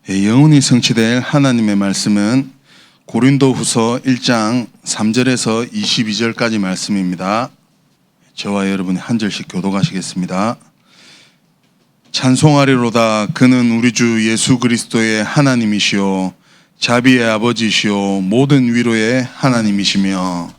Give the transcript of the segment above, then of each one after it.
영원히 성취될 하나님의 말씀은 고린도후서 1장 3절에서 22절까지 말씀입니다. 저와 여러분이 한 절씩 교독하시겠습니다. 찬송하리로다. 그는 우리 주 예수 그리스도의 하나님이시요 자비의 아버지시요 모든 위로의 하나님이시며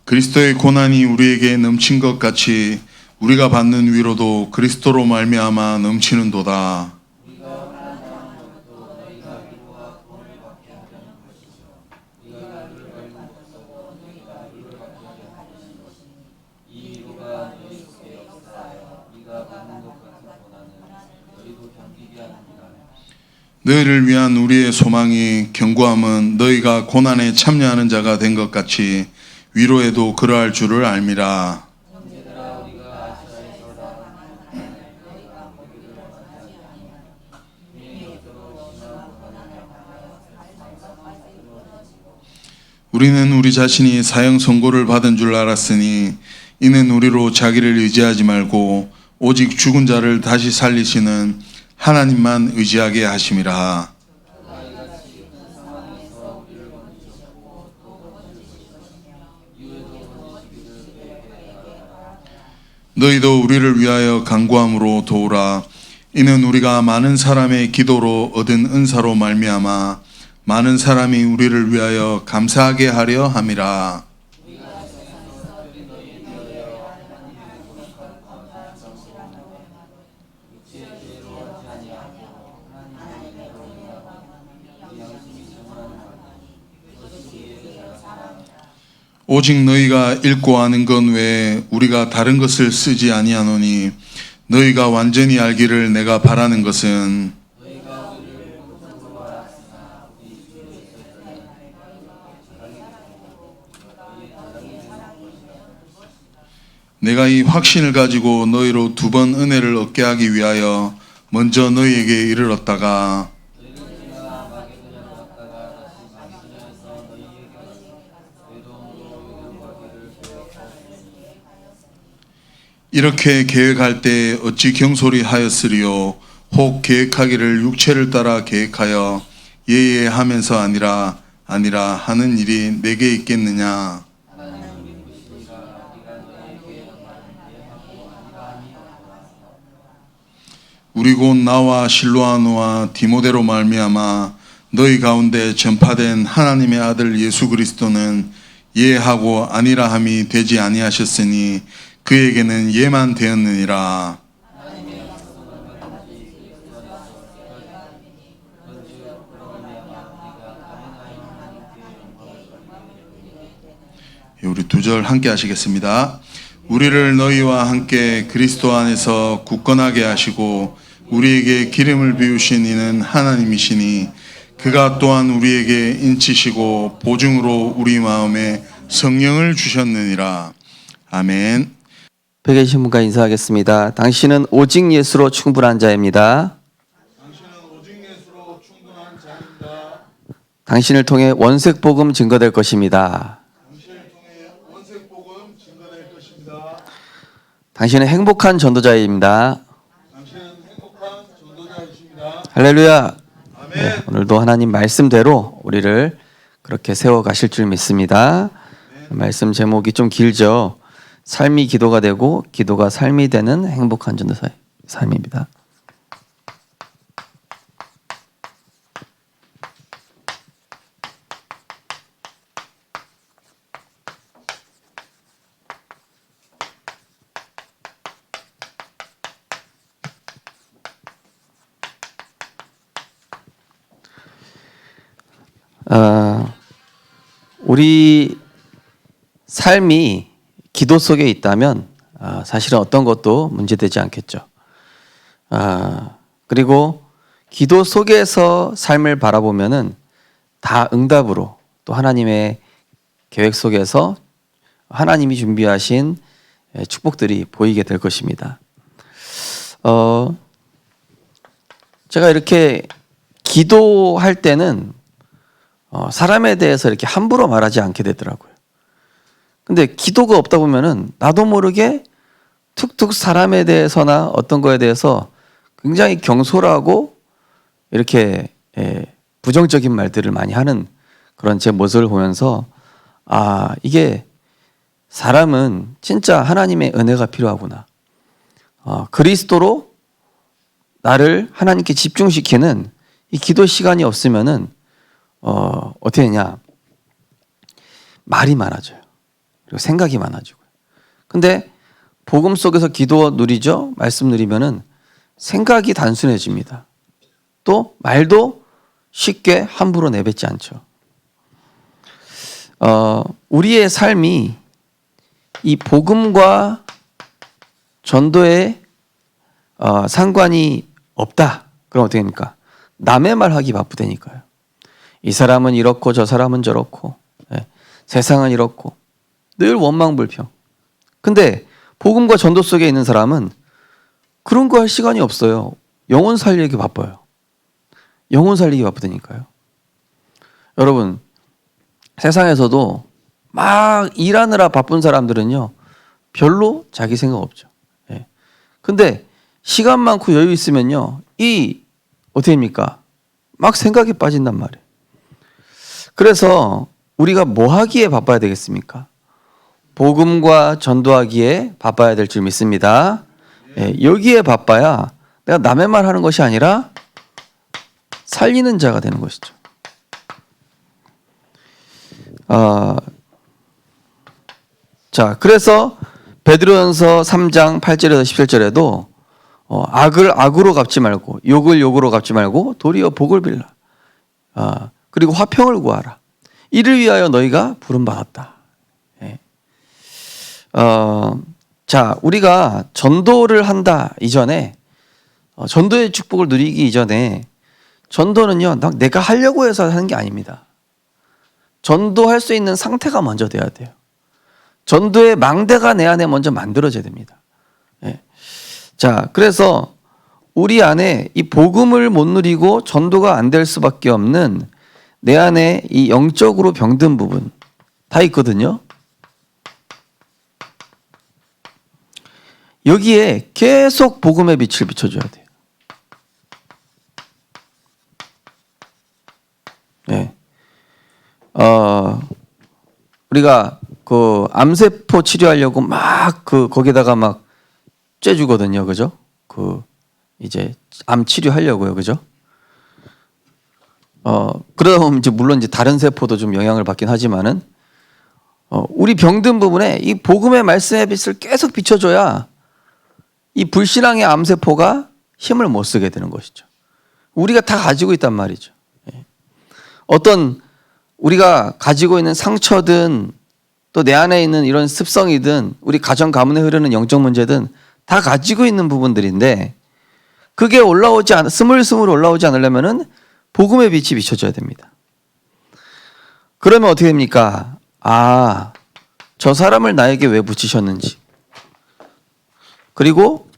그리스도의 고난이 우리에게 넘친 것 같이 우리가 받는 위로도 그리스도로 말미암아 넘치는도다. 너희를 위한 우리의 소망이 견고함은 너희가 고난에 참여하는 자가 된 것 같이 위로에도 그러할 줄을 알미라. 우리는 우리 자신이 사형 선고를 받은 줄 알았으니 이는 우리로 자기를 의지하지 말고 오직 죽은 자를 다시 살리시는 하나님만 의지하게 하심이라. 너희도 우리를 위하여 간구함으로 도우라. 이는 우리가 많은 사람의 기도로 얻은 은사로 말미암아 많은 사람이 우리를 위하여 감사하게 하려 함이라. 오직 너희가 읽고 아는 것 외에 우리가 다른 것을 쓰지 아니하노니 너희가 완전히 알기를 내가 바라는 것은 내가 이 확신을 가지고 너희로 두 번 은혜를 얻게 하기 위하여 먼저 너희에게 이르렀다가 이렇게 계획할 때 어찌 경솔히 하였으리요. 혹 계획하기를 육체를 따라 계획하여 예예하면서 아니라 하는 일이 내게 있겠느냐. 우리 곧 나와 실로아노와 디모데로 말미암아 너희 가운데 전파된 하나님의 아들 예수 그리스도는 예하고 아니라 함이 되지 아니하셨으니 그에게는 예만 되었느니라. 우리 두 절 함께 하시겠습니다. 우리를 너희와 함께 그리스도 안에서 굳건하게 하시고 우리에게 기름을 비우신 이는 하나님이시니 그가 또한 우리에게 인치시고 보증으로 우리 마음에 성령을 주셨느니라. 아멘. 옆에 계신 분과 인사하겠습니다. 당신은 오직 예수로 충분한 자입니다. 당신을 통해 원색복음 증거될 것입니다. 당신은 행복한 전도자입니다. 할렐루야. 네, 오늘도 하나님 말씀대로 우리를 그렇게 세워가실 줄 믿습니다. 말씀 제목이 좀 길죠. 삶이 기도가 되고 기도가 삶이 되는 행복한 전도사의 삶입니다. 우리 삶이 기도 속에 있다면 사실은 어떤 것도 문제되지 않겠죠. 그리고 기도 속에서 삶을 바라보면은 다 응답으로 또 하나님의 계획 속에서 하나님이 준비하신 축복들이 보이게 될 것입니다. 제가 이렇게 기도할 때는 사람에 대해서 이렇게 함부로 말하지 않게 되더라고요. 근데 기도가 없다 보면은 나도 모르게 툭툭 사람에 대해서나 어떤 거에 대해서 굉장히 경솔하고 이렇게 부정적인 말들을 많이 하는 그런 제 모습을 보면서 이게 사람은 진짜 하나님의 은혜가 필요하구나. 그리스도로 나를 하나님께 집중시키는 이 기도 시간이 없으면은 어떻게 되냐? 말이 많아져요. 그리고 생각이 많아지고요. 근데 복음 속에서 기도 누리죠? 말씀 누리면은 생각이 단순해집니다. 또 말도 쉽게 함부로 내뱉지 않죠. 우리의 삶이 이 복음과 전도에 상관이 없다. 그럼 어떻게 됩니까? 남의 말 하기 바쁘다니까요. 이 사람은 이렇고 저 사람은 저렇고 세상은 이렇고 늘 원망불평. 근데 복음과 전도 속에 있는 사람은 그런 거 할 시간이 없어요. 영혼 살리기 바빠요. 영혼 살리기 바쁘다니까요. 여러분, 세상에서도 막 일하느라 바쁜 사람들은요, 별로 자기 생각 없죠. 근데 시간 많고 여유 있으면요, 어떻게 됩니까? 막 생각이 빠진단 말이에요. 그래서 우리가 뭐 하기에 바빠야 되겠습니까? 복음과 전도하기에 바빠야 될 줄 믿습니다. 여기에 바빠야 내가 남의 말 하는 것이 아니라 살리는 자가 되는 것이죠. 자, 그래서 베드로전서 3장 8절에서 17절에도 악을 악으로 갚지 말고 욕을 욕으로 갚지 말고 도리어 복을 빌라. 그리고 화평을 구하라. 이를 위하여 너희가 부름받았다. 자, 우리가 전도를 한다 이전에 전도의 축복을 누리기 이전에 전도는요, 내가 하려고 해서 하는 게 아닙니다. 전도할 수 있는 상태가 먼저 돼야 돼요. 전도의 망대가 내 안에 먼저 만들어져야 됩니다. 자, 그래서 우리 안에 이 복음을 못 누리고 전도가 안 될 수밖에 없는 내 안에 이 영적으로 병든 부분 다 있거든요. 여기에 계속 복음의 빛을 비춰줘야 돼요. 우리가 그 암세포 치료하려고 막 거기다가 막 쬐주거든요, 그죠? 이제 암 치료하려고요, 그죠? 그러다 보면 이제 물론 이제 다른 세포도 좀 영향을 받긴 하지만은 우리 병든 부분에 이 복음의 말씀의 빛을 계속 비춰줘야 이 불신앙의 암세포가 힘을 못 쓰게 되는 것이죠. 우리가 다 가지고 있단 말이죠. 어떤 우리가 가지고 있는 상처든 또 내 안에 있는 이런 습성이든 우리 가정 가문에 흐르는 영적 문제든 다 가지고 있는 부분들인데 그게 스물스물 올라오지 않으려면은 복음의 빛이 비춰져야 됩니다. 그러면 어떻게 됩니까? 저 사람을 나에게 왜 붙이셨는지, 그리고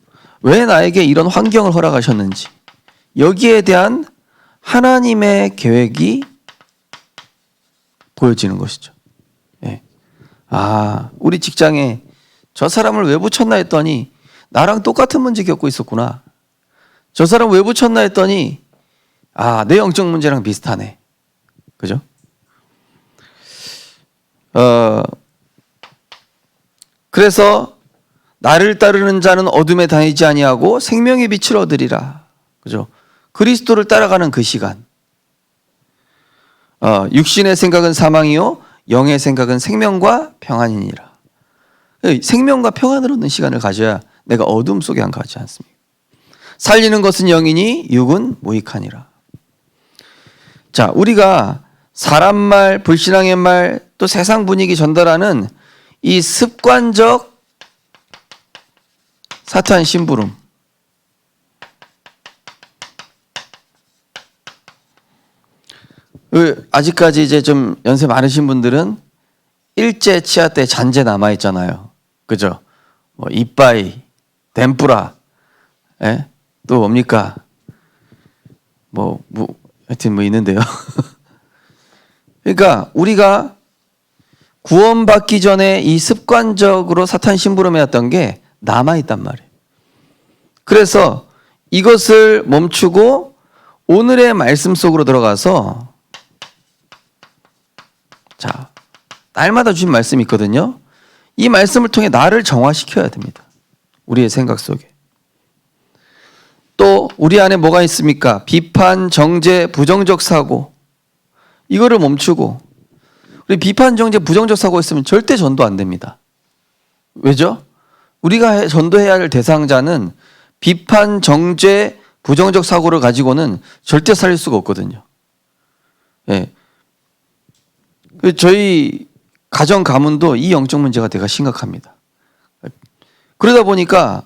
왜 나에게 이런 환경을 허락하셨는지, 여기에 대한 하나님의 계획이 보여지는 것이죠. 우리 직장에 저 사람을 왜 붙였나 했더니 나랑 똑같은 문제 겪고 있었구나. 저 사람 왜 붙였나 했더니 내 영적 문제랑 비슷하네. 그죠? 그래서 나를 따르는 자는 어둠에 다니지 아니하고 생명의 빛을 얻으리라. 그죠? 그리스도를 따라가는 그 시간. 육신의 생각은 사망이요 영의 생각은 생명과 평안이니라. 생명과 평안을 얻는 시간을 가져야 내가 어둠 속에 안 가지 않습니까? 살리는 것은 영이니 육은 무익하니라. 자, 우리가 사람 말, 불신앙의 말, 또 세상 분위기 전달하는 이 습관적 사탄 심부름. 아직까지 이제 좀 연세 많으신 분들은 일제 치아 때 잔재 남아 있잖아요. 그죠? 이빠이, 덴뿌라, 또 뭡니까? 하여튼 있는데요. 그러니까 우리가 구원받기 전에 이 습관적으로 사탄 심부름해왔던 게 남아있단 말이에요. 그래서 이것을 멈추고 오늘의 말씀 속으로 들어가서, 자, 날마다 주신 말씀이 있거든요. 이 말씀을 통해 나를 정화시켜야 됩니다. 우리의 생각 속에. 또 우리 안에 뭐가 있습니까? 비판, 정죄, 부정적 사고. 이거를 멈추고, 우리 비판, 정죄, 부정적 사고 있으면 절대 전도 안 됩니다. 왜죠? 우리가 전도해야 할 대상자는 비판, 정죄, 부정적 사고를 가지고는 절대 살릴 수가 없거든요. 예. 저희 가정 가문도 이 영적 문제가 되게 심각합니다. 그러다 보니까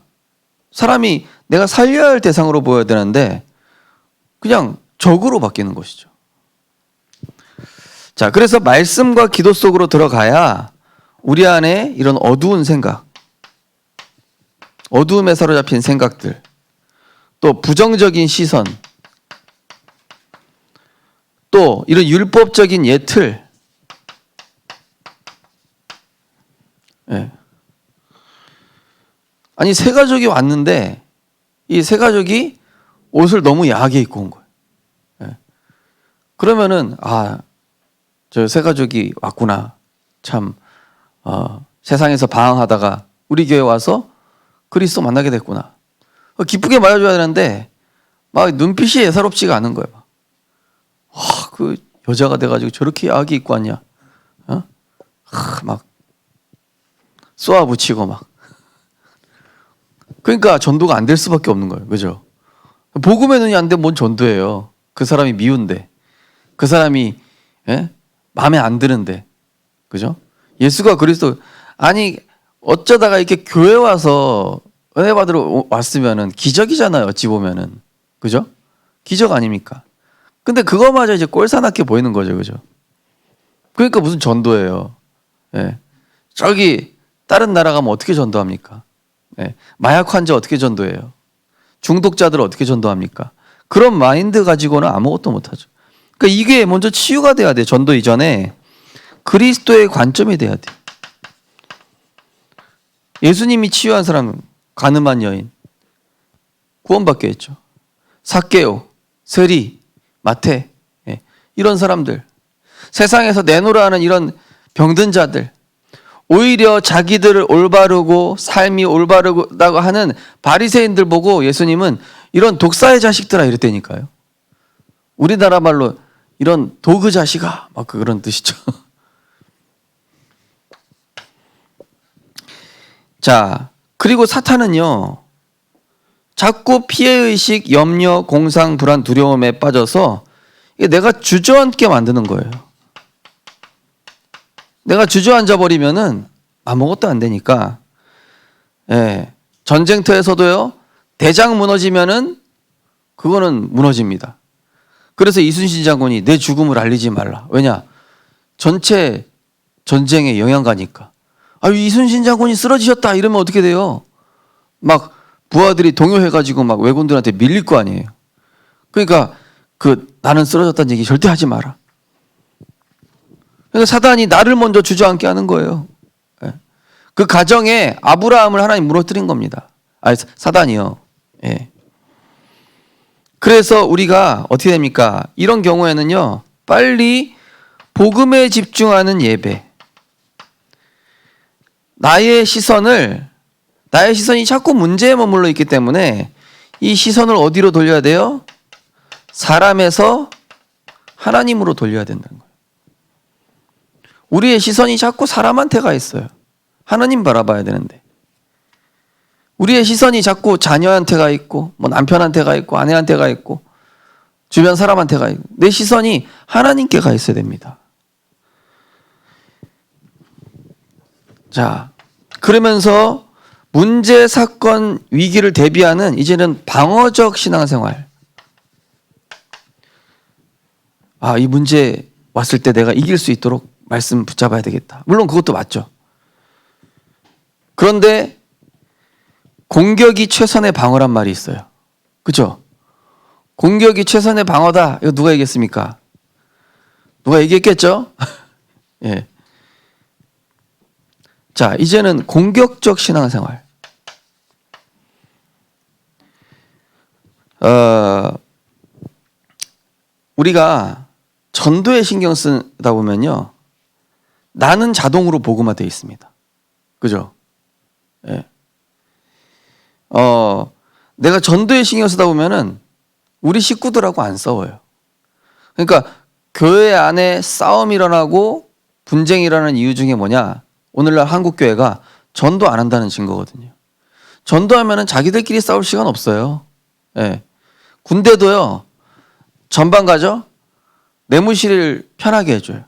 사람이 내가 살려야 할 대상으로 보여야 되는데 그냥 적으로 바뀌는 것이죠. 자, 그래서 말씀과 기도 속으로 들어가야 우리 안에 이런 어두운 생각, 어두움에 사로잡힌 생각들, 또 부정적인 시선, 또 이런 율법적인 예틀, 예. 아니 세 가족이 왔는데 이 세 가족이 옷을 너무 야하게 입고 온 거예요. 예. 그러면은 저 세 가족이 왔구나. 참 세상에서 방황하다가 우리 교회 와서 그리스도 만나게 됐구나. 기쁘게 맞아줘야 되는데 막 눈빛이 예사롭지가 않은 거예요. 그 여자가 돼가지고 저렇게 야하게 입고 왔냐? 막 쏘아붙이고 막. 그러니까 전도가 안 될 수밖에 없는 거예요. 그죠? 복음의 눈이 안 되면 뭔 전도예요. 그 사람이 미운데, 그 사람이 마음에 안 드는데, 그죠? 예수가 그리스도, 아니 어쩌다가 이렇게 교회 와서 은혜 받으러 왔으면은 기적이잖아요. 어찌 보면은, 그죠? 기적 아닙니까? 근데 그거마저 이제 꼴사납게 보이는 거죠, 그죠? 그러니까 무슨 전도예요? 예. 저기 다른 나라 가면 어떻게 전도합니까? 예. 마약 환자 어떻게 전도해요? 중독자들 어떻게 전도합니까? 그런 마인드 가지고는 아무것도 못하죠. 그러니까 이게 먼저 치유가 돼야 돼. 전도 이전에 그리스도의 관점이 돼야 돼. 예수님이 치유한 사람, 가늠한 여인 구원받게 했죠. 삭개오, 세리, 마태, 예. 이런 사람들, 세상에서 내놓으라 하는 이런 병든 자들, 오히려 자기들을 올바르고 삶이 올바르다고 하는 바리새인들 보고 예수님은 이런 독사의 자식들아 이랬다니까요. 우리나라 말로 이런 도그 자식아 막 그런 뜻이죠. 자, 그리고 사탄은요 자꾸 피해의식, 염려, 공상, 불안, 두려움에 빠져서 내가 주저앉게 만드는 거예요. 내가 주저앉아 버리면은 아무것도 안 되니까. 예. 전쟁터에서도요 대장 무너지면은 그거는 무너집니다. 그래서 이순신 장군이 내 죽음을 알리지 말라. 왜냐? 전체 전쟁에 영향 가니까. 이순신 장군이 쓰러지셨다 이러면 어떻게 돼요? 막 부하들이 동요해가지고 막 왜군들한테 밀릴 거 아니에요. 그러니까 나는 쓰러졌다는 얘기 절대 하지 마라. 그러니까 사단이 나를 먼저 주저앉게 하는 거예요. 예. 그 가정에 아브라함을 하나님 무너뜨린 겁니다. 사단이요. 예. 그래서 우리가 어떻게 됩니까? 이런 경우에는요, 빨리 복음에 집중하는 예배. 나의 시선이 자꾸 문제에 머물러 있기 때문에 이 시선을 어디로 돌려야 돼요? 사람에서 하나님으로 돌려야 된다는 거예요. 우리의 시선이 자꾸 사람한테 가 있어요. 하나님 바라봐야 되는데. 우리의 시선이 자꾸 자녀한테 가 있고, 남편한테 가 있고, 아내한테 가 있고, 주변 사람한테 가 있고, 내 시선이 하나님께 가 있어야 됩니다. 자, 그러면서 문제, 사건, 위기를 대비하는 이제는 방어적 신앙생활. 이 문제 왔을 때 내가 이길 수 있도록 말씀 붙잡아야 되겠다. 물론 그것도 맞죠. 그런데 공격이 최선의 방어란 말이 있어요. 그죠? 공격이 최선의 방어다. 이거 누가 얘기했습니까? 누가 얘기했겠죠? 예. 자, 이제는 공격적 신앙생활. 우리가 전도에 신경 쓰다 보면요, 나는 자동으로 복음화되어 있습니다. 그죠? 예. 내가 전도에 신경 쓰다 보면은 우리 식구들하고 안 싸워요. 그러니까 교회 안에 싸움이 일어나고 분쟁이 일어나는 이유 중에 뭐냐? 오늘날 한국 교회가 전도 안 한다는 증거거든요. 전도하면은 자기들끼리 싸울 시간 없어요. 예. 군대도요, 전방 가죠? 내무실을 편하게 해줘요.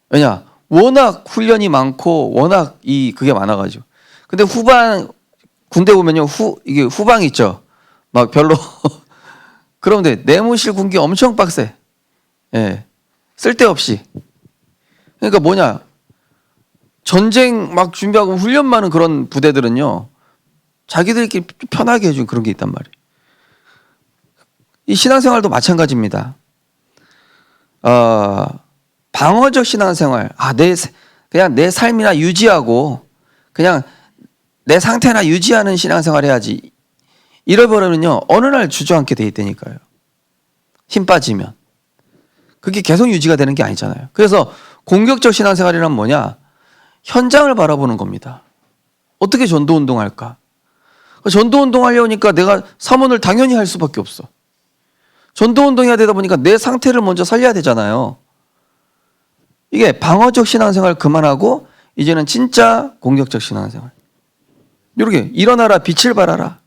왜냐? 워낙 훈련이 많고 워낙 그게 많아가지고. 근데 군대 보면요, 이게 후방 있죠? 막 별로. 그런데 내무실 군기 엄청 빡세. 예. 쓸데없이. 그러니까 뭐냐? 전쟁 막 준비하고 훈련 많은 그런 부대들은요, 자기들끼리 편하게 해준 그런 게 있단 말이에요. 이 신앙생활도 마찬가지입니다. 방어적 신앙생활. 그냥 내 삶이나 유지하고, 그냥 내 상태나 유지하는 신앙생활 해야지. 잃어버리면요, 어느 날 주저앉게 돼 있다니까요. 힘 빠지면. 그게 계속 유지가 되는 게 아니잖아요. 그래서 공격적 신앙생활이란 뭐냐? 현장을 바라보는 겁니다. 어떻게 전도운동 할까? 전도운동 하려니까 내가 사문을 당연히 할 수밖에 없어. 전도운동 해야 되다 보니까 내 상태를 먼저 살려야 되잖아요. 이게 방어적 신앙생활 그만하고 이제는 진짜 공격적 신앙생활. 이렇게 일어나라, 빛을 발하라.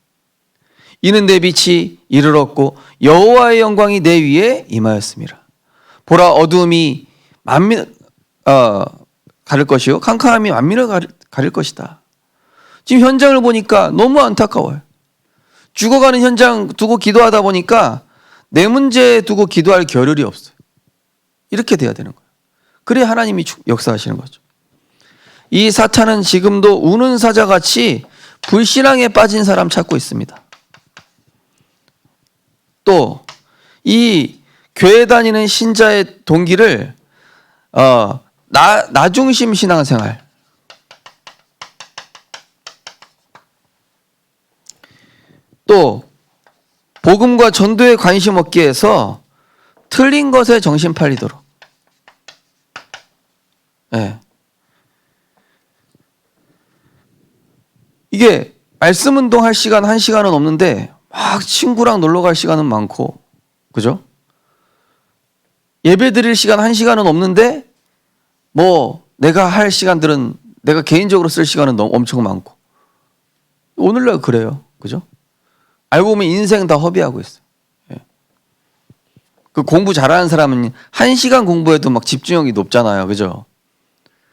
이는 내 빛이 이르렀고 여호와의 영광이 내 위에 임하였습니다. 보라, 어두움이 가릴 것이요 캄캄함이 만민을 가릴 것이다. 지금 현장을 보니까 너무 안타까워요. 죽어가는 현장 두고 기도하다 보니까 내 문제 두고 기도할 겨를이 없어요. 이렇게 돼야 되는 거예요. 그래야 하나님이 역사하시는 거죠. 이 사탄은 지금도 우는 사자같이 불신앙에 빠진 사람 찾고 있습니다. 또 이 교회 다니는 신자의 동기를 나 중심 신앙생활. 또 복음과 전도에 관심 없게 해서 틀린 것에 정신 팔리도록. 네. 이게 말씀 운동할 시간 1시간은 없는데 막 친구랑 놀러 갈 시간은 많고, 그죠? 예배 드릴 시간 1시간은 없는데 뭐 내가 할 시간들은, 내가 개인적으로 쓸 시간은 너무 엄청 많고. 오늘날 그래요. 그죠? 알고 보면 인생 다 허비하고 있어요. 예. 그 공부 잘하는 사람은 1시간 공부해도 막 집중력이 높잖아요. 그죠?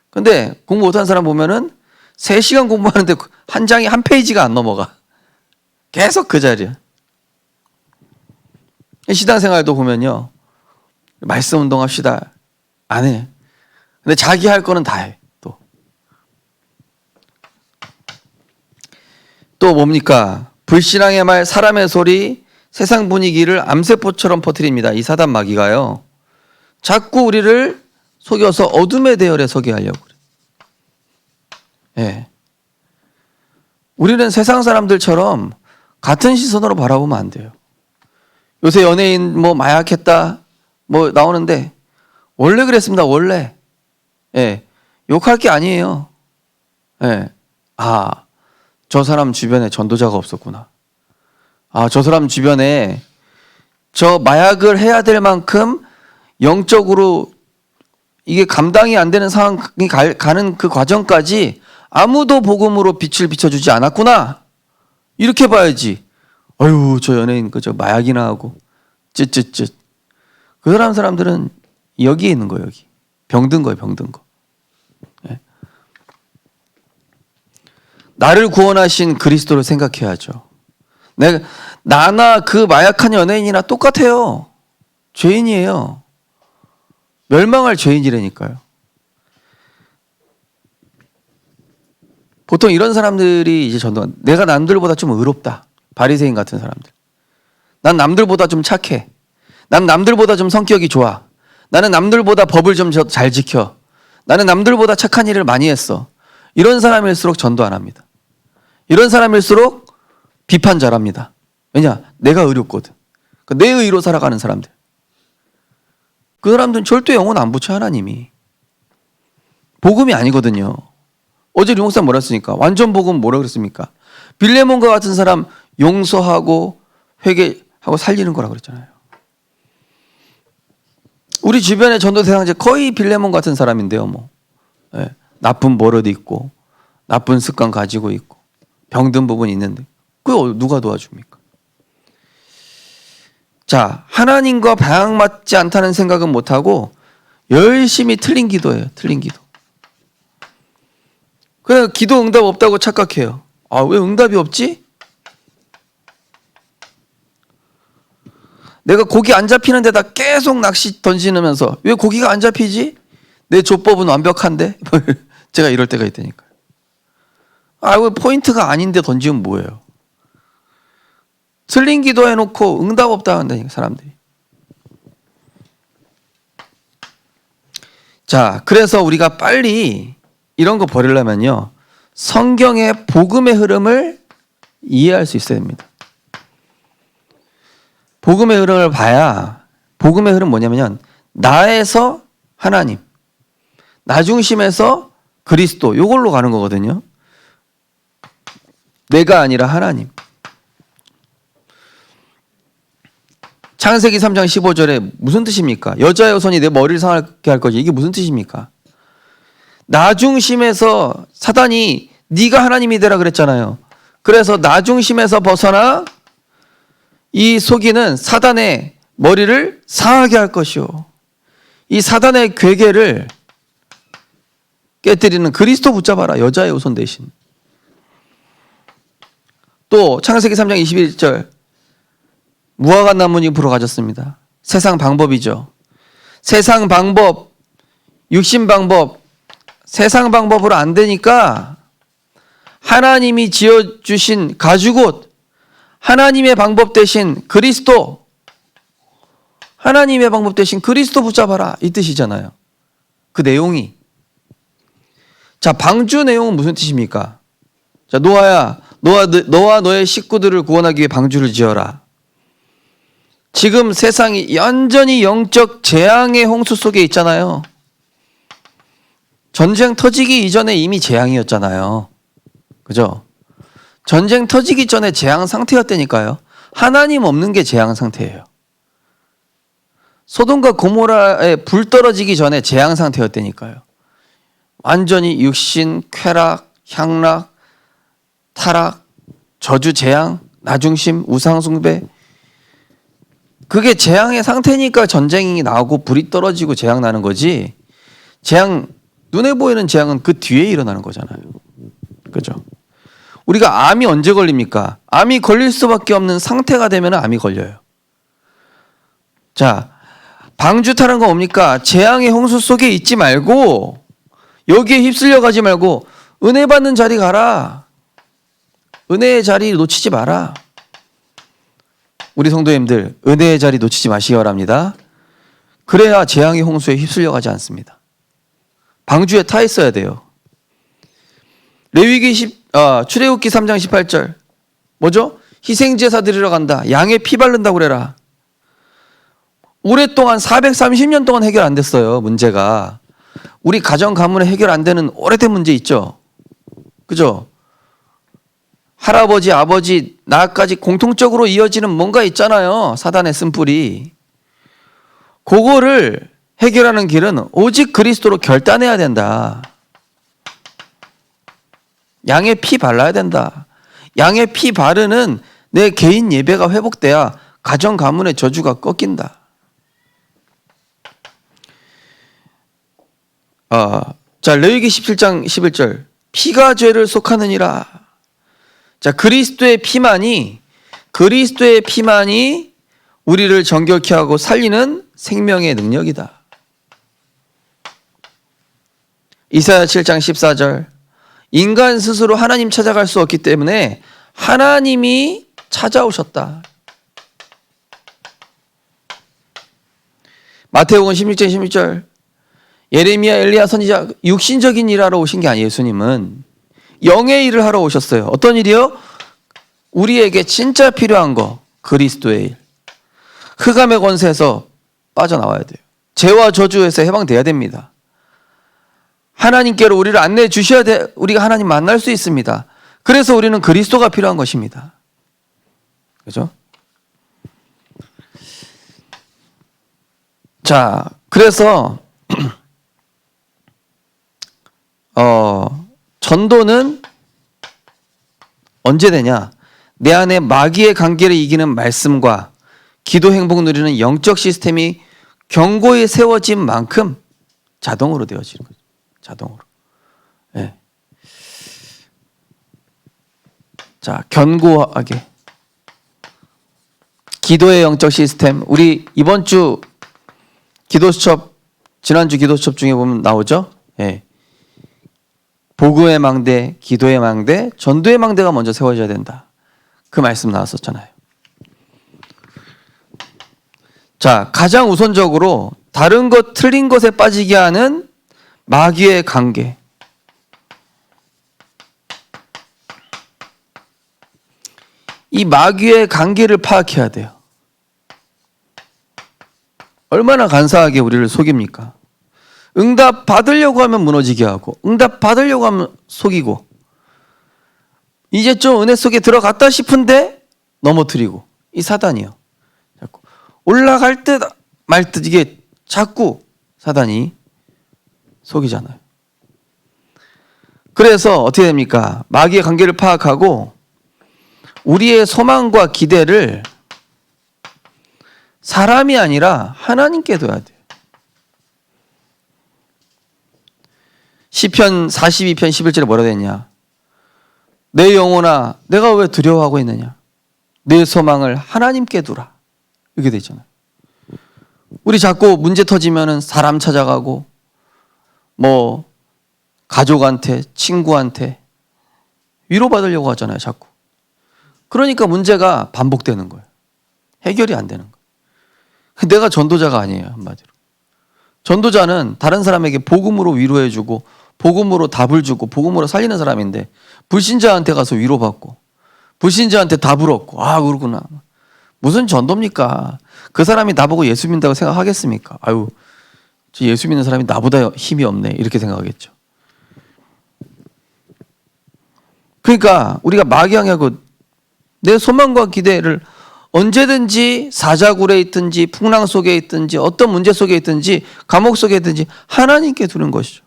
근데 공부 못하는 사람 보면은 3시간 공부하는데 한 장이 한 페이지가 안 넘어가. 계속 그 자리야. 신앙생활도 보면요, 말씀 운동합시다. 안 해. 근데 자기 할 거는 다 해. 또 뭡니까? 불신앙의 말, 사람의 소리, 세상 분위기를 암세포처럼 퍼뜨립니다. 이 사단 마귀가요, 자꾸 우리를 속여서 어둠의 대열에 서게 하려고 그래. 예. 우리는 세상 사람들처럼 같은 시선으로 바라보면 안 돼요. 요새 연예인 뭐 마약했다 뭐 나오는데 원래 그랬습니다. 원래. 예. 욕할 게 아니에요. 예. 저 사람 주변에 전도자가 없었구나. 저 사람 주변에 저 마약을 해야 될 만큼 영적으로 이게 감당이 안 되는 상황이 가는 그 과정까지 아무도 복음으로 빛을 비춰주지 않았구나. 이렇게 봐야지. 어휴, 저 연예인 그저 마약이나 하고 쯧쯧쯧. 그 사람들은 여기에 있는 거예요. 여기 병든 거예요. 병든 거. 네. 나를 구원하신 그리스도를 생각해야죠. 나나 그 마약한 연예인이나 똑같아요. 죄인이에요. 멸망할 죄인이라니까요. 보통 이런 사람들이 이제 내가 남들보다 좀 의롭다. 바리새인 같은 사람들. 난 남들보다 좀 착해. 난 남들보다 좀 성격이 좋아. 나는 남들보다 법을 좀 잘 지켜. 나는 남들보다 착한 일을 많이 했어. 이런 사람일수록 전도 안 합니다. 이런 사람일수록 비판 잘합니다. 왜냐? 내가 의롭거든. 내 의로 살아가는 사람들. 그 사람들은 절대 영혼 안 붙여, 하나님이. 복음이 아니거든요. 어제 류목사 뭐라 했습니까? 완전 복음 뭐라 그랬습니까? 빌레몬과 같은 사람 용서하고 회개하고 살리는 거라 그랬잖아요. 우리 주변의 전도 대상자 거의 빌레몬 같은 사람인데요, 뭐. 예, 나쁜 버릇 있고, 나쁜 습관 가지고 있고, 병든 부분이 있는데, 그걸 누가 도와줍니까? 자, 하나님과 방향맞지 않다는 생각은 못하고, 열심히 틀린 기도예요, 틀린 기도. 그냥 기도 응답 없다고 착각해요. 아, 왜 응답이 없지? 내가 고기 안 잡히는 데다 계속 낚시 던지면서 왜 고기가 안 잡히지? 내 조법은 완벽한데? 제가 이럴 때가 있다니까요. 아, 왜 포인트가 아닌데 던지면 뭐예요? 틀린 기도 해놓고 응답 없다 한다니까, 사람들이. 자, 그래서 우리가 빨리 이런 거 버리려면요, 성경의 복음의 흐름을 이해할 수 있어야 됩니다. 복음의 흐름을 봐야, 복음의 흐름 뭐냐면 나에서 하나님, 나 중심에서 그리스도, 이걸로 가는 거거든요. 내가 아니라 하나님. 창세기 3장 15절에 무슨 뜻입니까? 여자의 후손이 내 머리를 상하게 할 거지. 이게 무슨 뜻입니까? 나 중심에서 사단이 네가 하나님이 되라 그랬잖아요. 그래서 나 중심에서 벗어나 이 속이는 사단의 머리를 상하게 할 것이요. 이 사단의 괴계를 깨뜨리는 그리스도 붙잡아라. 여자의 후손 대신. 또 창세기 3장 21절 무화과 나뭇잎으로 가졌습니다. 세상 방법이죠. 세상 방법, 육신 방법, 세상 방법으로 안 되니까 하나님이 지어주신 가죽옷, 하나님의 방법 대신 그리스도, 하나님의 방법 대신 그리스도 붙잡아라, 이 뜻이잖아요. 그 내용이. 자, 방주 내용은 무슨 뜻입니까? 자, 노아야, 너와 너의 식구들을 구원하기 위해 방주를 지어라. 지금 세상이 완전히 영적 재앙의 홍수 속에 있잖아요. 전쟁 터지기 이전에 이미 재앙이었잖아요. 그죠? 전쟁 터지기 전에 재앙 상태였다니까요. 하나님 없는 게 재앙 상태예요. 소돔과 고모라에 불 떨어지기 전에 재앙 상태였다니까요. 완전히 육신, 쾌락, 향락, 타락, 저주, 재앙, 나중심, 우상숭배. 그게 재앙의 상태니까 전쟁이 나오고 불이 떨어지고 재앙 나는 거지. 재앙, 눈에 보이는 재앙은 그 뒤에 일어나는 거잖아요. 그죠? 우리가 암이 언제 걸립니까? 암이 걸릴 수밖에 없는 상태가 되면 암이 걸려요. 자, 방주 타는 거 뭡니까? 재앙의 홍수 속에 있지 말고, 여기에 휩쓸려 가지 말고 은혜 받는 자리 가라. 은혜의 자리 놓치지 마라. 우리 성도님들, 은혜의 자리 놓치지 마시기 바랍니다. 그래야 재앙의 홍수에 휩쓸려 가지 않습니다. 방주에 타 있어야 돼요. 출애굽기 3장 18절 뭐죠? 희생제사 드리러 간다. 양의 피 바른다고 그래라. 오랫동안 430년 동안 해결 안 됐어요. 문제가. 우리 가정 가문에 해결 안 되는 오래된 문제 있죠. 그죠? 할아버지, 아버지, 나까지 공통적으로 이어지는 뭔가 있잖아요. 사단의 쓴뿌리. 그거를 해결하는 길은 오직 그리스도로 결단해야 된다. 양의 피 발라야 된다. 양의 피 바르는 내 개인 예배가 회복돼야 가정 가문의 저주가 꺾인다. 자, 레위기 17장 11절. 피가 죄를 속하느니라. 자, 그리스도의 피만이 우리를 정결케 하고 살리는 생명의 능력이다. 이사야 7장 14절. 인간 스스로 하나님 찾아갈 수 없기 때문에 하나님이 찾아오셨다. 마태복음 16장 16절 예레미야 엘리야 선지자 육신적인 일 하러 오신 게 아니에요. 예수님은 영의 일을 하러 오셨어요. 어떤 일이요? 우리에게 진짜 필요한 거, 그리스도의 일. 흑암의 권세에서 빠져나와야 돼요. 죄와 저주에서 해방돼야 됩니다. 하나님께로 우리를 안내해 주셔야 돼. 우리가 하나님 만날 수 있습니다. 그래서 우리는 그리스도가 필요한 것입니다. 그죠? 자, 그래서 전도는 언제 되냐? 내 안에 마귀의 관계를 이기는 말씀과 기도 행복 누리는 영적 시스템이 견고히 세워진 만큼 자동으로 되어지는 거죠. 자동으로. 네. 자, 견고하게. 기도의 영적 시스템. 우리 이번 주 기도 수첩, 지난주 기도 수첩 중에 보면 나오죠? 예. 복음의 망대, 기도의 망대, 전도의 망대가 먼저 세워져야 된다. 그 말씀 나왔었잖아요. 자, 가장 우선적으로 다른 것, 틀린 것에 빠지게 하는 마귀의 관계. 이 마귀의 관계를 파악해야 돼요. 얼마나 간사하게 우리를 속입니까? 응답 받으려고 하면 무너지게 하고, 응답 받으려고 하면 속이고, 이제 좀 은혜 속에 들어갔다 싶은데 넘어뜨리고, 이 사단이요. 자꾸 올라갈 듯 말 듯 이게 자꾸 사단이 속이잖아요. 그래서 어떻게 됩니까? 마귀의 관계를 파악하고 우리의 소망과 기대를 사람이 아니라 하나님께 둬야 돼요. 시편 42편 11절에 뭐라고 했냐? 내 영혼아 내가 왜 두려워하고 있느냐? 내 소망을 하나님께 두라. 이렇게 돼 있잖아요. 우리 자꾸 문제 터지면은 사람 찾아가고 뭐 가족한테 친구한테 위로받으려고 하잖아요. 자꾸. 그러니까 문제가 반복되는 거예요. 해결이 안 되는 거예요. 내가 전도자가 아니에요. 한마디로. 전도자는 다른 사람에게 복음으로 위로해주고 복음으로 답을 주고 복음으로 살리는 사람인데 불신자한테 가서 위로받고 불신자한테 답을 얻고 아 그러구나. 무슨 전도입니까? 그 사람이 나보고 예수 믿는다고 생각하겠습니까? 아유 저 예수 믿는 사람이 나보다 힘이 없네 이렇게 생각하겠죠. 그러니까 우리가 마귀향하고 내 소망과 기대를 언제든지 사자굴에 있든지 풍랑 속에 있든지 어떤 문제 속에 있든지 감옥 속에 있든지 하나님께 두는 것이죠.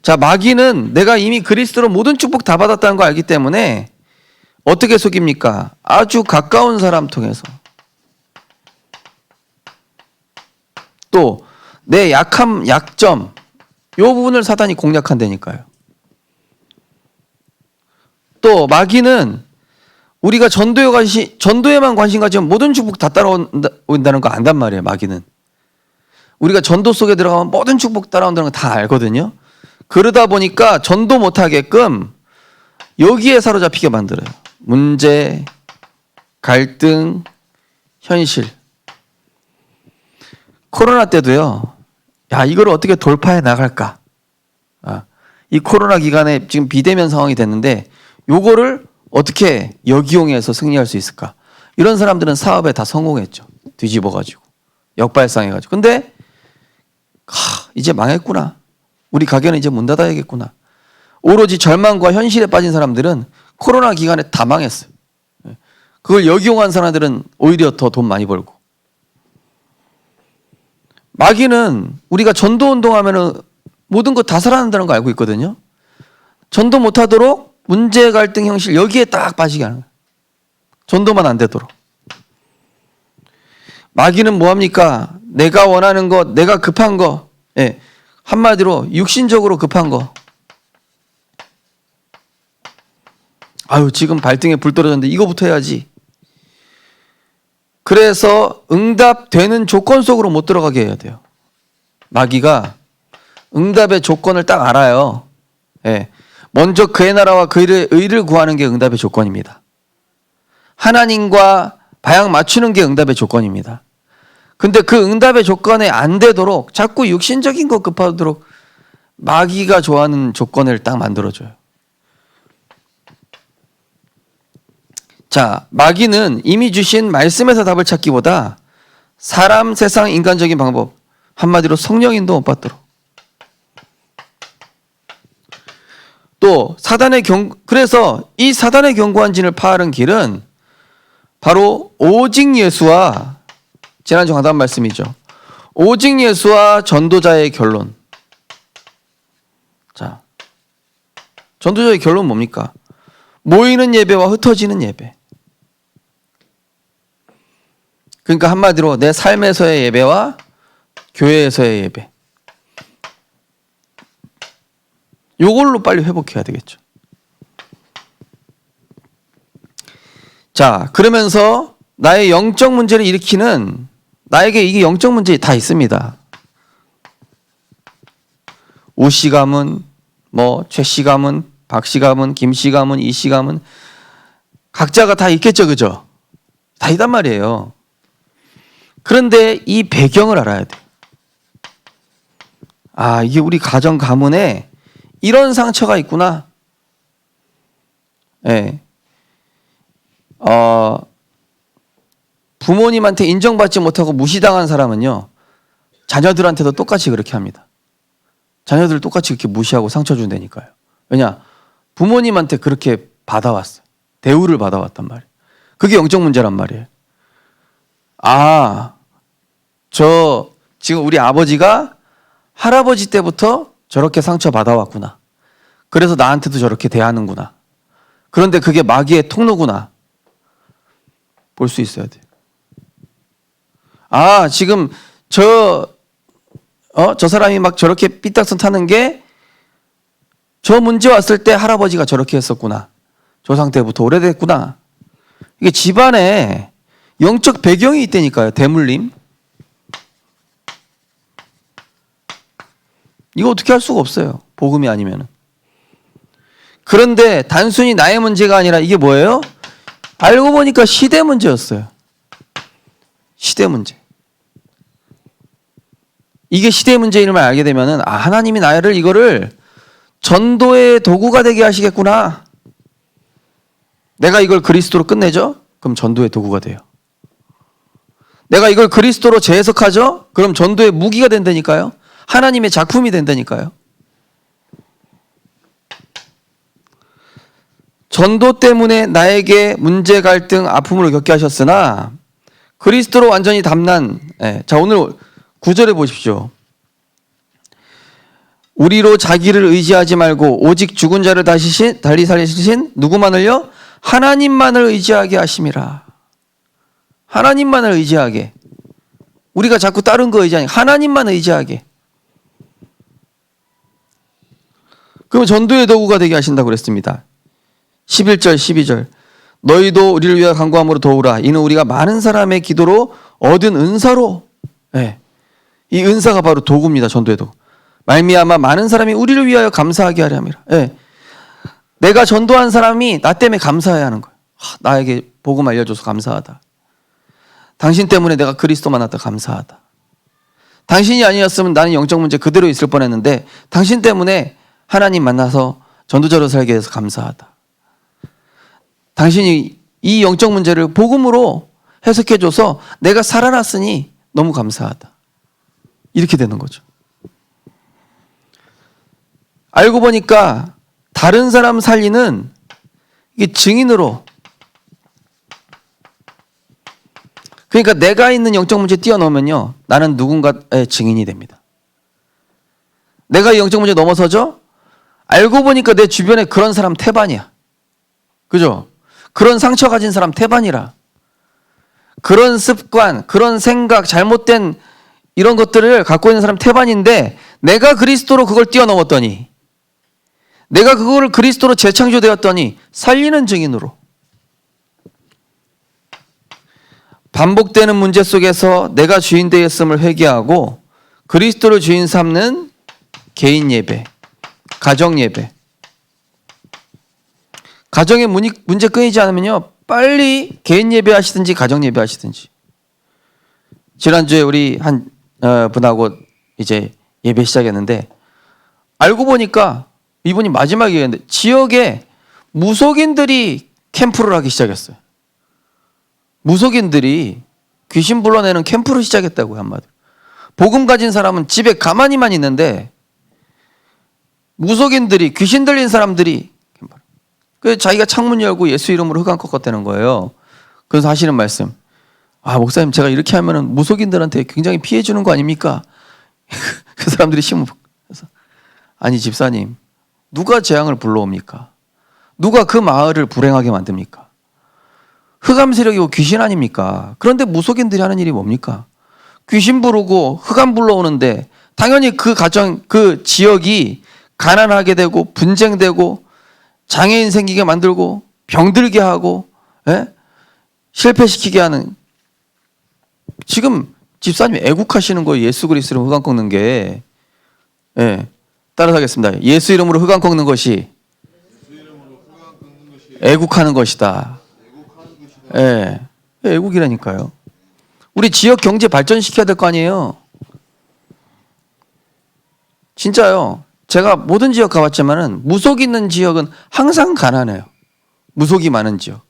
자, 마귀는 내가 이미 그리스도로 모든 축복 다 받았다는 거 알기 때문에 어떻게 속입니까? 아주 가까운 사람 통해서 또 내 약함, 약점 이 부분을 사단이 공략한다니까요. 또 마귀는 우리가 전도에만 관심 가지면 모든 축복 다 따라온다는 거 안단 말이에요. 마귀는. 우리가 전도 속에 들어가면 모든 축복 따라온다는 거 다 알거든요. 그러다 보니까 전도 못하게끔 여기에 사로잡히게 만들어요. 문제, 갈등, 현실. 코로나 때도요. 야, 이걸 어떻게 돌파해 나갈까? 이 코로나 기간에 지금 비대면 상황이 됐는데 요거를 어떻게 역이용해서 승리할 수 있을까? 이런 사람들은 사업에 다 성공했죠. 뒤집어가지고. 역발상해가지고. 근데 이제 망했구나. 우리 가게는 이제 문 닫아야겠구나. 오로지 절망과 현실에 빠진 사람들은 코로나 기간에 다 망했어요. 그걸 역이용한 사람들은 오히려 더 돈 많이 벌고. 마귀는 우리가 전도 운동하면은 모든 거 다 살아난다는 거 알고 있거든요. 전도 못하도록 문제, 갈등, 형실 여기에 딱 빠지게 하는 거예요. 전도만 안 되도록. 마귀는 뭐합니까? 내가 원하는 것, 내가 급한 거, 예. 한마디로 육신적으로 급한 거. 아유 지금 발등에 불 떨어졌는데 이거부터 해야지. 그래서 응답되는 조건 속으로 못 들어가게 해야 돼요. 마귀가 응답의 조건을 딱 알아요. 예. 먼저 그의 나라와 그의 의를 구하는 게 응답의 조건입니다. 하나님과 방향 맞추는 게 응답의 조건입니다. 근데 그 응답의 조건에 안 되도록 자꾸 육신적인 것 급하도록 마귀가 좋아하는 조건을 딱 만들어줘요. 자, 마귀는 이미 주신 말씀에서 답을 찾기보다 사람, 세상, 인간적인 방법, 한마디로 성령인도 못 받도록. 또 그래서 이 사단의 견고한 진을 파하는 길은 바로 오직 예수와, 지난주 강단 말씀이죠, 오직 예수와 전도자의 결론. 자, 전도자의 결론 뭡니까? 모이는 예배와 흩어지는 예배. 그러니까 한마디로 내 삶에서의 예배와 교회에서의 예배. 요걸로 빨리 회복해야 되겠죠. 자, 그러면서 나의 영적 문제를 일으키는, 나에게 이게 영적 문제 다 있습니다. 우씨 가문, 최씨 가문, 박씨 가문, 김씨 가문, 이씨 가문, 각자가 다 있겠죠, 그죠? 다 있단 말이에요. 그런데 이 배경을 알아야 돼. 아, 이게 우리 가정 가문에 이런 상처가 있구나. 예. 부모님한테 인정받지 못하고 무시당한 사람은요, 자녀들한테도 똑같이 그렇게 합니다. 자녀들 똑같이 그렇게 무시하고 상처 준다니까요. 왜냐? 부모님한테 그렇게 받아왔어요. 대우를 받아왔단 말이에요. 그게 영적 문제란 말이에요. 지금 우리 아버지가 할아버지 때부터 저렇게 상처 받아왔구나. 그래서 나한테도 저렇게 대하는구나. 그런데 그게 마귀의 통로구나. 볼 수 있어야 돼요. 지금 저 사람이 막 저렇게 삐딱선 타는 게 저 문제 왔을 때 할아버지가 저렇게 했었구나. 조상 때부터 오래됐구나. 이게 집안에 영적 배경이 있다니까요. 대물림. 이거 어떻게 할 수가 없어요. 복음이 아니면은. 그런데 단순히 나의 문제가 아니라 이게 뭐예요? 알고 보니까 시대 문제였어요. 시대 문제. 이게 시대 문제인 걸 알게 되면은, 하나님이 나를 이거를 전도의 도구가 되게 하시겠구나. 내가 이걸 그리스도로 끝내죠? 그럼 전도의 도구가 돼요. 내가 이걸 그리스도로 재해석하죠? 그럼 전도의 무기가 된다니까요. 하나님의 작품이 된다니까요. 전도 때문에 나에게 문제, 갈등, 아픔을 겪게 하셨으나 그리스도로 완전히 담난, 자, 오늘 9절에 보십시오. 우리로 자기를 의지하지 말고 오직 죽은 자를 달리 살리신 누구만을요? 하나님만을 의지하게 하심이라. 하나님만을 의지하게. 우리가 자꾸 다른 거 의지하니 하나님만 의지하게. 그럼 전도의 도구가 되게 하신다고 그랬습니다. 11절 12절. 너희도 우리를 위하여 간구함으로 도우라. 이는 우리가 많은 사람의 기도로 얻은 은사로. 이 은사가 바로 도구입니다. 전도의 도구. 말미암아 많은 사람이 우리를 위하여 감사하게 하려 함이라. 내가 전도한 사람이 나 때문에 감사해야 하는 거예요. 나에게 복음 알려줘서 감사하다. 당신 때문에 내가 그리스도 만났다. 감사하다. 당신이 아니었으면 나는 영적 문제 그대로 있을 뻔했는데 당신 때문에 하나님 만나서 전도자로 살게 해서 감사하다. 당신이 이 영적 문제를 복음으로 해석해줘서 내가 살아났으니 너무 감사하다. 이렇게 되는 거죠. 알고 보니까 다른 사람 살리는 이게 증인으로, 그러니까 내가 있는 영적 문제 뛰어넘으면요, 나는 누군가의 증인이 됩니다. 내가 이 영적 문제 넘어서죠? 알고 보니까 내 주변에 그런 사람 태반이야. 그죠? 그런 상처 가진 사람 태반이라. 그런 습관, 그런 생각, 잘못된 이런 것들을 갖고 있는 사람 태반인데 내가 그리스도로 그걸 뛰어넘었더니, 내가 그거를 그리스도로 재창조되었더니 살리는 증인으로. 반복되는 문제 속에서 내가 주인 되었음을 회개하고 그리스도를 주인 삼는 개인 예배, 가정 예배. 가정의 문제 끊이지 않으면요, 빨리 개인 예배 하시든지 가정 예배 하시든지. 지난주에 우리 한 분하고 이제 예배 시작했는데 알고 보니까 이분이 마지막에 얘기했는데 지역에 무속인들이 캠프를 하기 시작했어요. 무속인들이 귀신 불러내는 캠프를 시작했다고요, 한마디로. 복음 가진 사람은 집에 가만히만 있는데 무속인들이, 귀신 들린 사람들이 그 자기가 창문 열고 예수 이름으로 흑암 꺾었다는 거예요. 그래서 하시는 말씀, 아 목사님 제가 이렇게 하면은 무속인들한테 굉장히 피해 주는 거 아닙니까? 그 사람들이 심을 그래서 아니 집사님, 누가 재앙을 불러옵니까? 누가 그 마을을 불행하게 만듭니까? 흑암 세력이고 귀신 아닙니까? 그런데 무속인들이 하는 일이 뭡니까? 귀신 부르고 흑암 불러오는데 당연히 그 가정, 그 지역이 가난하게 되고 분쟁되고 장애인 생기게 만들고 병들게 하고, 예? 실패시키게 하는. 지금 집사님 애국하시는 거예요. 예수 그리스도로 흑암 꺾는 게. 예. 따라서 하겠습니다. 예수 이름으로 흑암 꺾는 것이 애국하는 것이다. 예. 애국이라니까요. 우리 지역 경제 발전시켜야 될 거 아니에요. 진짜요. 제가 모든 지역 가봤지만은 무속 있는 지역은 항상 가난해요. 무속이 많은 지역.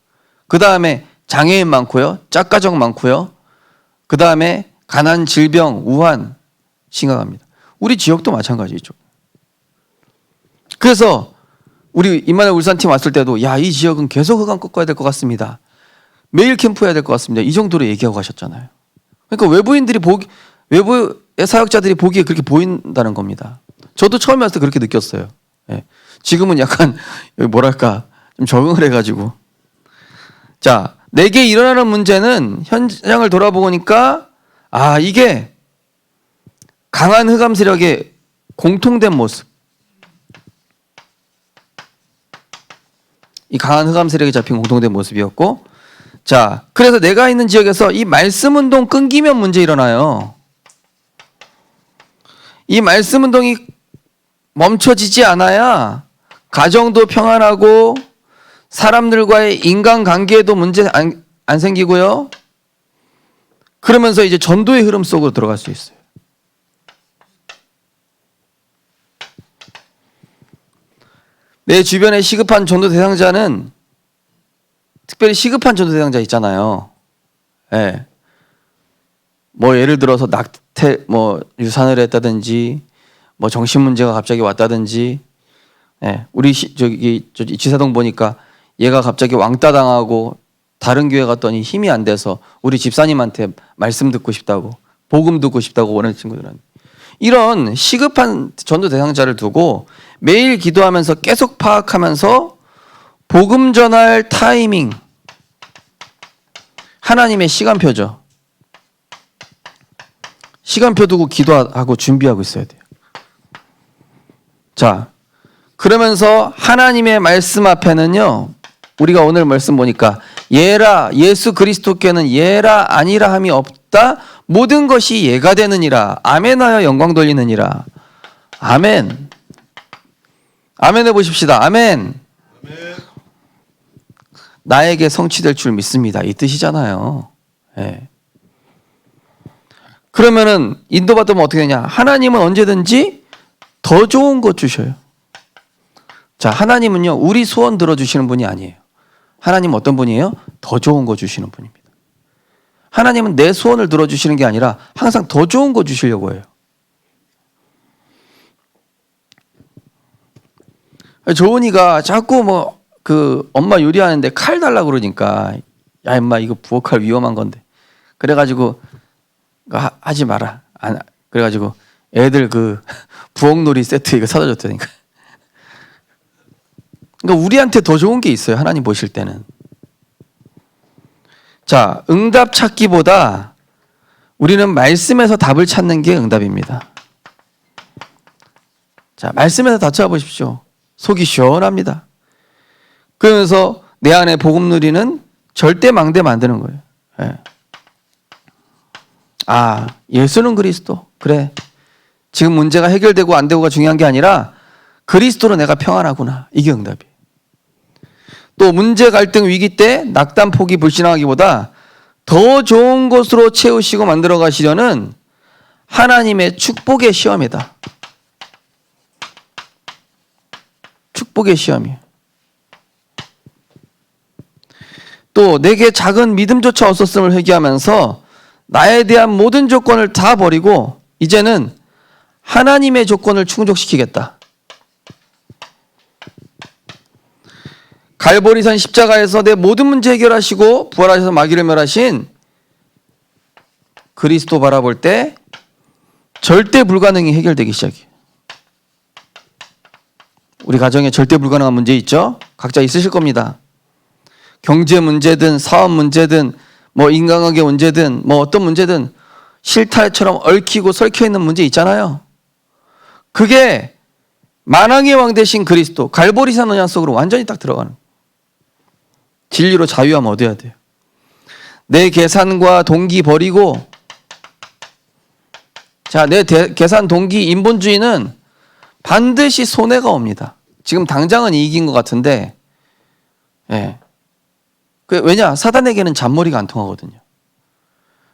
그 다음에 장애인 많고요. 짝가정 많고요. 그 다음에 가난, 질병, 우한 심각합니다. 우리 지역도 마찬가지죠. 그래서 우리 임마누엘 울산팀 왔을 때도 야, 이 지역은 계속 흑암 꺾어야 될 것 같습니다. 매일 캠프 해야 될 것 같습니다. 이 정도로 얘기하고 가셨잖아요. 그러니까 외부의 사역자들이 보기에 그렇게 보인다는 겁니다. 저도 처음에 왔을 때 그렇게 느꼈어요. 예. 지금은 약간 뭐랄까 좀 적응을 해가지고. 자, 내게 일어나는 문제는 현장을 돌아보니까 아, 이게 강한 흑암 세력의 공통된 모습. 이 강한 흑암 세력이 잡힌 공통된 모습이었고, 자, 그래서 내가 있는 지역에서 이 말씀 운동 끊기면 문제 일어나요. 이 말씀 운동이 멈춰지지 않아야 가정도 평안하고 사람들과의 인간관계에도 문제 안 생기고요. 그러면서 이제 전도의 흐름 속으로 들어갈 수 있어요. 내 주변에 시급한 전도 대상자는 특별히 시급한 전도 대상자 있잖아요. 예. 뭐 예를 들어서 유산을 했다든지 뭐 정신 문제가 갑자기 왔다든지, 예. 우리 저기 지사동 보니까 얘가 갑자기 왕따 당하고 다른 교회 갔더니 힘이 안 돼서 우리 집사님한테 말씀 듣고 싶다고, 복음 듣고 싶다고 원하는 친구들은 이런 시급한 전도 대상자를 두고 매일 기도하면서 계속 파악하면서 복음 전할 타이밍, 하나님의 시간표죠. 시간표 두고 기도하고 준비하고 있어야 돼요. 자, 그러면서 하나님의 말씀 앞에는요, 우리가 오늘 말씀 보니까 예라, 예수 그리스도께는 예라 아니라 함이 없다. 모든 것이 예가 되느니라. 아멘하여 영광 돌리느니라. 아멘. 아멘 해보십시다. 아멘. 나에게 성취될 줄 믿습니다. 이 뜻이잖아요. 예. 그러면은 인도받으면 어떻게 되냐? 하나님은 언제든지 더 좋은 것 주셔요. 자, 하나님은요, 우리 소원 들어주시는 분이 아니에요. 하나님은 어떤 분이에요? 더 좋은 거 주시는 분입니다. 하나님은 내 소원을 들어주시는 게 아니라 항상 더 좋은 거 주시려고 해요. 조은이가 자꾸 엄마 요리하는데 칼 달라고 그러니까, 야, 임마, 이거 부엌칼 위험한 건데. 그래가지고, 하지 마라. 그래가지고 애들 부엌놀이 세트 이거 사다 줬다니까. 그러니까 우리한테 더 좋은 게 있어요. 하나님 보실 때는. 자, 응답 찾기보다 우리는 말씀에서 답을 찾는 게 응답입니다. 자, 말씀에서 답 찾아보십시오. 속이 시원합니다. 그러면서 내 안에 복음 누리는 절대 망대 만드는 거예요. 예. 아, 예수는 그리스도. 그래. 지금 문제가 해결되고 안 되고가 중요한 게 아니라 그리스도로 내가 평안하구나. 이게 응답이에요. 또 문제, 갈등, 위기 때 낙담, 포기, 불신앙하기보다 더 좋은 것으로 채우시고 만들어 가시려는 하나님의 축복의 시험이다. 축복의 시험이에요. 또 내게 작은 믿음조차 없었음을 회개하면서 나에 대한 모든 조건을 다 버리고 이제는 하나님의 조건을 충족시키겠다. 갈보리산 십자가에서 내 모든 문제 해결하시고 부활하셔서 마귀를 멸하신 그리스도 바라볼 때 절대 불가능이 해결되기 시작해요. 우리 가정에 절대 불가능한 문제 있죠? 각자 있으실 겁니다. 경제 문제든 사업 문제든 뭐 인간관계 문제든 뭐 어떤 문제든 실타래처럼 얽히고 설켜 있는 문제 있잖아요. 그게 만왕의 왕 되신 그리스도 갈보리산 언약 속으로 완전히 딱 들어가는 진리로 자유함 얻어야 돼요. 내 계산과 동기 버리고 자, 내 계산 동기 인본주의는 반드시 손해가 옵니다. 지금 당장은 이익인 것 같은데 예. 왜냐? 사단에게는 잔머리가 안 통하거든요.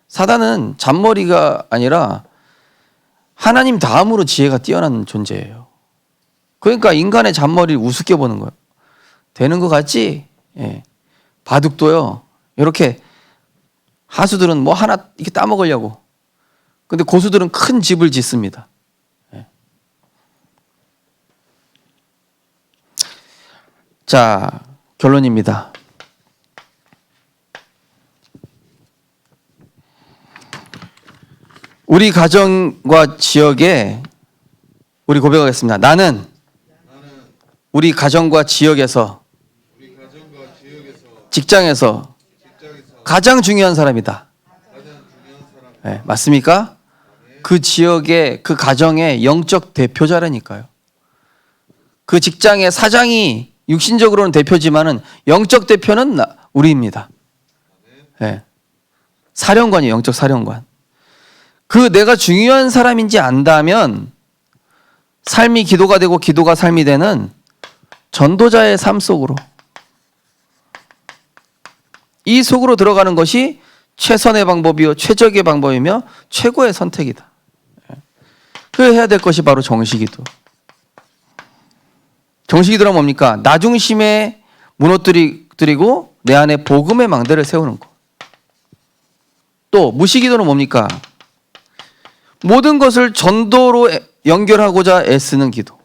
사단은 잔머리가 아니라 하나님 다음으로 지혜가 뛰어난 존재예요. 그러니까 인간의 잔머리를 우습게 보는 거예요. 되는 것 같지? 예. 바둑도요. 이렇게 하수들은 뭐 하나 이렇게 따먹으려고. 근데 고수들은 큰 집을 짓습니다. 예. 자, 결론입니다. 우리 가정과 지역에 우리 고백하겠습니다. 나는 우리 가정과 지역에서 직장에서 가장 중요한 사람이다. 네, 맞습니까? 그 지역의 그 가정의 영적 대표자라니까요. 그 직장의 사장이 육신적으로는 대표지만은 영적 대표는 우리입니다. 네. 사령관이 영적 사령관. 그 내가 중요한 사람인지 안다면 삶이 기도가 되고 기도가 삶이 되는 전도자의 삶 속으로 이 속으로 들어가는 것이 최선의 방법이요 최적의 방법이며 최고의 선택이다. 그 해야 될 것이 바로 정식기도. 정식기도란 뭡니까? 나 중심에 무너뜨리고 내 안에 복음의 망대를 세우는 것. 또 무시기도는 뭡니까? 모든 것을 전도로 연결하고자 애쓰는 기도.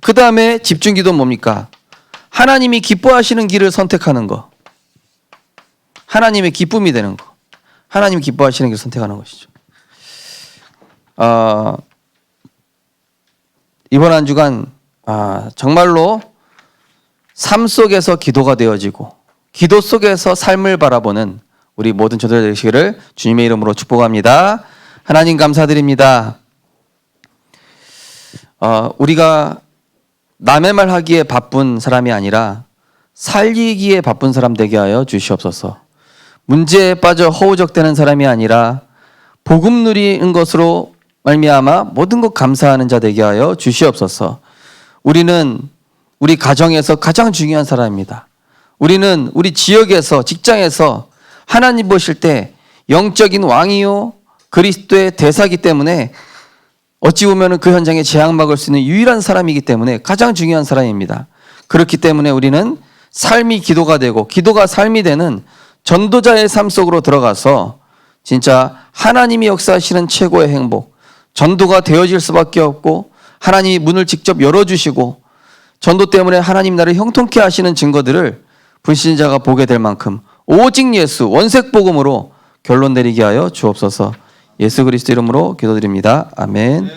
그 다음에 집중기도는 뭡니까? 하나님이 기뻐하시는 길을 선택하는 거. 하나님의 기쁨이 되는 거. 하나님이 기뻐하시는 길을 선택하는 것이죠. 이번 한 주간 정말로 삶 속에서 기도가 되어지고 기도 속에서 삶을 바라보는 우리 모든 전도자 되시기를 주님의 이름으로 축복합니다. 하나님 감사드립니다. 우리가 남의 말 하기에 바쁜 사람이 아니라 살리기에 바쁜 사람 되게 하여 주시옵소서. 문제에 빠져 허우적대는 사람이 아니라 복음 누리는 것으로 말미암아 모든 것 감사하는 자 되게 하여 주시옵소서. 우리는 우리 가정에서 가장 중요한 사람입니다. 우리는 우리 지역에서 직장에서 하나님 보실 때 영적인 왕이요 그리스도의 대사이기 때문에 어찌 보면 그 현장에 재앙 막을 수 있는 유일한 사람이기 때문에 가장 중요한 사람입니다. 그렇기 때문에 우리는 삶이 기도가 되고 기도가 삶이 되는 전도자의 삶 속으로 들어가서 진짜 하나님이 역사하시는 최고의 행복, 전도가 되어질 수밖에 없고 하나님이 문을 직접 열어주시고 전도 때문에 하나님 나를 형통케 하시는 증거들을 불신자가 보게 될 만큼 오직 예수 원색복음으로 결론 내리게 하여 주옵소서. 예수 그리스도 이름으로 기도드립니다. 아멘.